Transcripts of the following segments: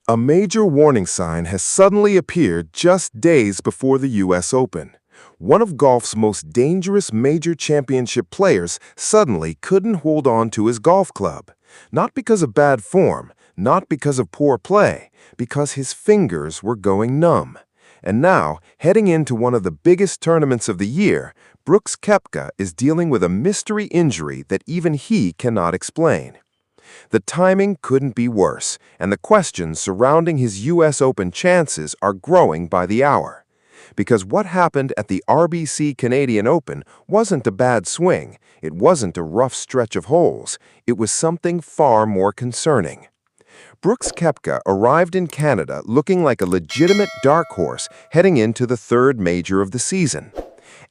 A major warning sign has suddenly appeared just days before the U.S. Open. One of golf's most dangerous major championship players suddenly couldn't hold on to his golf club. Not because of bad form, not because of poor play, because his fingers were going numb. And now, heading into one of the biggest tournaments of the year, Brooks Koepka is dealing with a mystery injury that even he cannot explain. The timing couldn't be worse, and the questions surrounding his U.S. Open chances are growing by the hour. Because what happened at the RBC Canadian Open wasn't a bad swing, it wasn't a rough stretch of holes, it was something far more concerning. Brooks Koepka arrived in Canada looking like a legitimate dark horse heading into the third major of the season.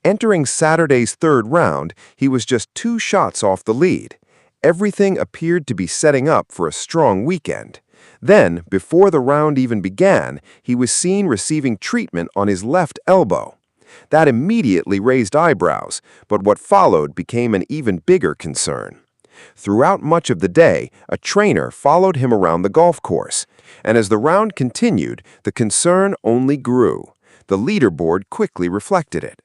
Entering Saturday's third round, he was just 2 shots off the lead. Everything appeared to be setting up for a strong weekend. Then, before the round even began, he was seen receiving treatment on his left elbow. That immediately raised eyebrows, but what followed became an even bigger concern. Throughout much of the day, a trainer followed him around the golf course, and as the round continued, the concern only grew. The leaderboard quickly reflected it.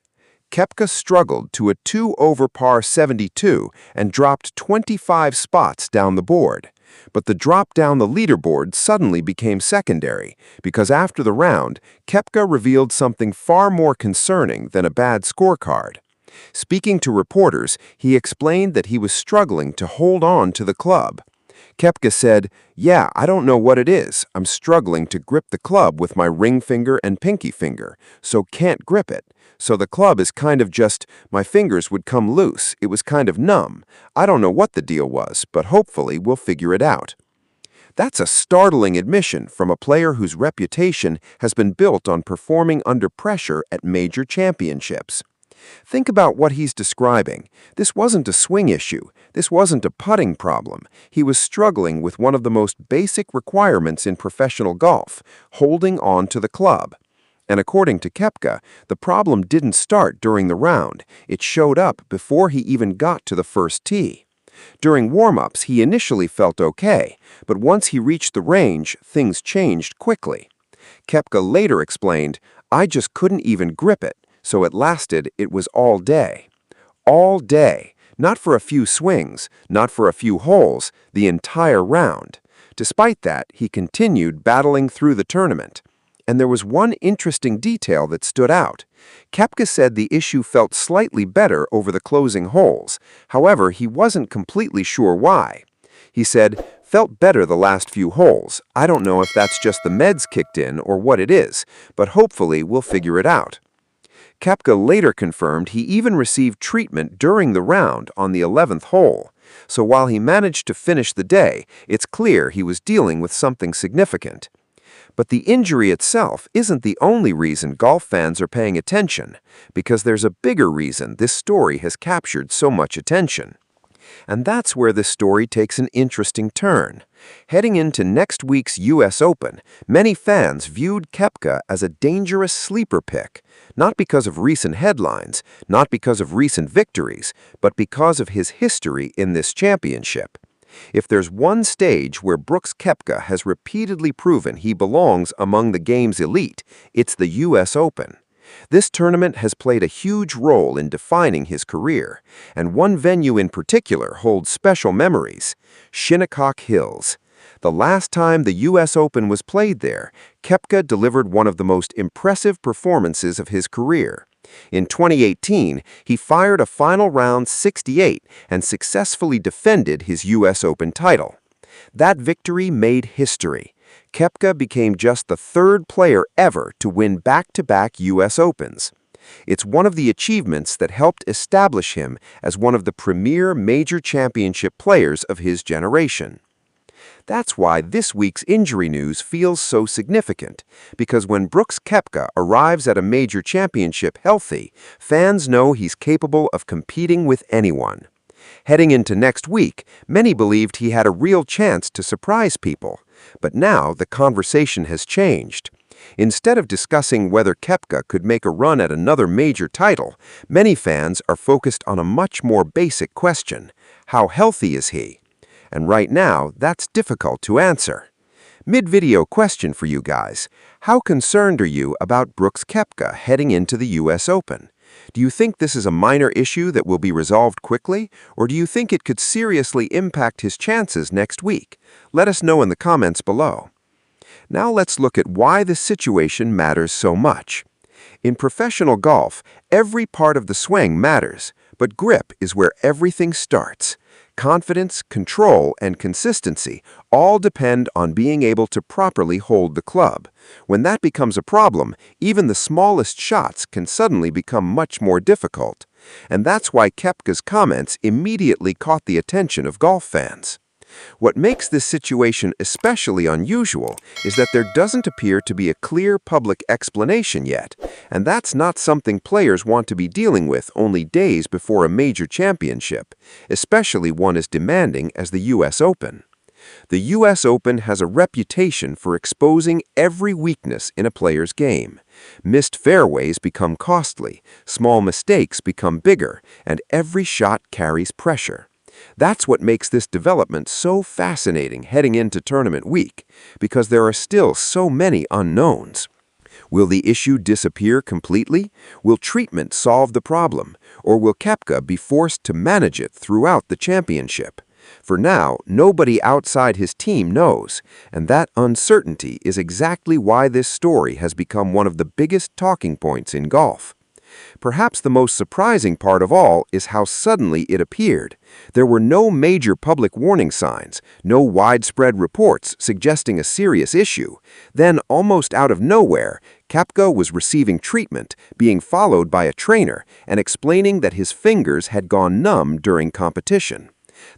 Koepka struggled to a 2-over par 72 and dropped 25 spots down the board. But the drop down the leaderboard suddenly became secondary, because after the round, Koepka revealed something far more concerning than a bad scorecard. Speaking to reporters, he explained that he was struggling to hold on to the club. Koepka said, "Yeah, I don't know what it is. I'm struggling to grip the club with my ring finger and pinky finger, so can't grip it. So the club is kind of just, my fingers would come loose. It was kind of numb. I don't know what the deal was, but hopefully we'll figure it out." That's a startling admission from a player whose reputation has been built on performing under pressure at major championships. Think about what he's describing. This wasn't a swing issue. This wasn't a putting problem. He was struggling with one of the most basic requirements in professional golf, holding on to the club. And according to Koepka, the problem didn't start during the round. It showed up before he even got to the first tee. During warm-ups, he initially felt okay, but once he reached the range, things changed quickly. Koepka later explained, "I just couldn't even grip it, so it was all day." All day. Not for a few swings, not for a few holes, the entire round. Despite that, he continued battling through the tournament. And there was one interesting detail that stood out. Koepka said the issue felt slightly better over the closing holes. However, he wasn't completely sure why. He said, "Felt better the last few holes. I don't know if that's just the meds kicked in or what it is, but hopefully we'll figure it out." Koepka later confirmed he even received treatment during the round on the 11th hole. So while he managed to finish the day, it's clear he was dealing with something significant. But the injury itself isn't the only reason golf fans are paying attention, because there's a bigger reason this story has captured so much attention. And that's where this story takes an interesting turn. Heading into next week's U.S. Open, many fans viewed Koepka as a dangerous sleeper pick, not because of recent headlines, not because of recent victories, but because of his history in this championship. If there's one stage where Brooks Koepka has repeatedly proven he belongs among the game's elite, it's the U.S. Open. This tournament has played a huge role in defining his career, and one venue in particular holds special memories: Shinnecock Hills. The last time the U.S. Open was played there, Koepka delivered one of the most impressive performances of his career. In 2018, he fired a final round 68 and successfully defended his U.S. Open title. That victory made history. Koepka became just the 3rd player ever to win back-to-back U.S. Opens. It's one of the achievements that helped establish him as one of the premier major championship players of his generation. That's why this week's injury news feels so significant, because when Brooks Koepka arrives at a major championship healthy, fans know he's capable of competing with anyone. Heading into next week, many believed he had a real chance to surprise people. But now the conversation has changed. Instead of discussing whether Koepka could make a run at another major title, many fans are focused on a much more basic question: how healthy is he? And right now, that's difficult to answer. Mid-video question for you guys. How concerned are you about Brooks Koepka heading into the US Open? Do you think this is a minor issue that will be resolved quickly, or do you think it could seriously impact his chances next week? Let us know in the comments below. Now let's look at why this situation matters so much. In professional golf, every part of the swing matters, but grip is where everything starts. Confidence, control, and consistency all depend on being able to properly hold the club. When that becomes a problem, even the smallest shots can suddenly become much more difficult. And that's why Koepka's comments immediately caught the attention of golf fans. What makes this situation especially unusual is that there doesn't appear to be a clear public explanation yet, and that's not something players want to be dealing with only days before a major championship, especially one as demanding as the US Open. The US Open has a reputation for exposing every weakness in a player's game. Missed fairways become costly, small mistakes become bigger, and every shot carries pressure. That's what makes this development so fascinating heading into tournament week, because there are still so many unknowns. Will the issue disappear completely? Will treatment solve the problem? Or will Koepka be forced to manage it throughout the championship? For now, nobody outside his team knows, and that uncertainty is exactly why this story has become one of the biggest talking points in golf. Perhaps the most surprising part of all is how suddenly it appeared. There were no major public warning signs, no widespread reports suggesting a serious issue. Then, almost out of nowhere, Koepka was receiving treatment, being followed by a trainer, and explaining that his fingers had gone numb during competition.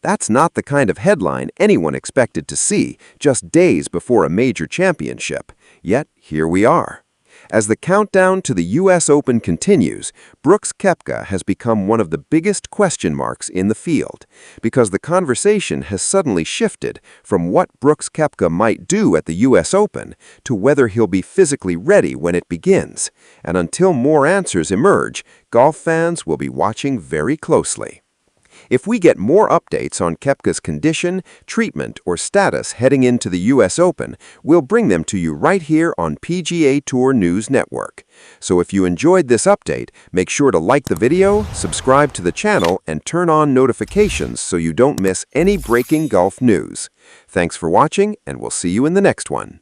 That's not the kind of headline anyone expected to see just days before a major championship. Yet, here we are. As the countdown to the US Open continues, Brooks Koepka has become one of the biggest question marks in the field, because the conversation has suddenly shifted from what Brooks Koepka might do at the US Open to whether he'll be physically ready when it begins. And until more answers emerge, golf fans will be watching very closely. If we get more updates on Koepka's condition, treatment, or status heading into the US Open, we'll bring them to you right here on PGA Tour News Network. So if you enjoyed this update, make sure to like the video, subscribe to the channel, and turn on notifications so you don't miss any breaking golf news. Thanks for watching, and we'll see you in the next one.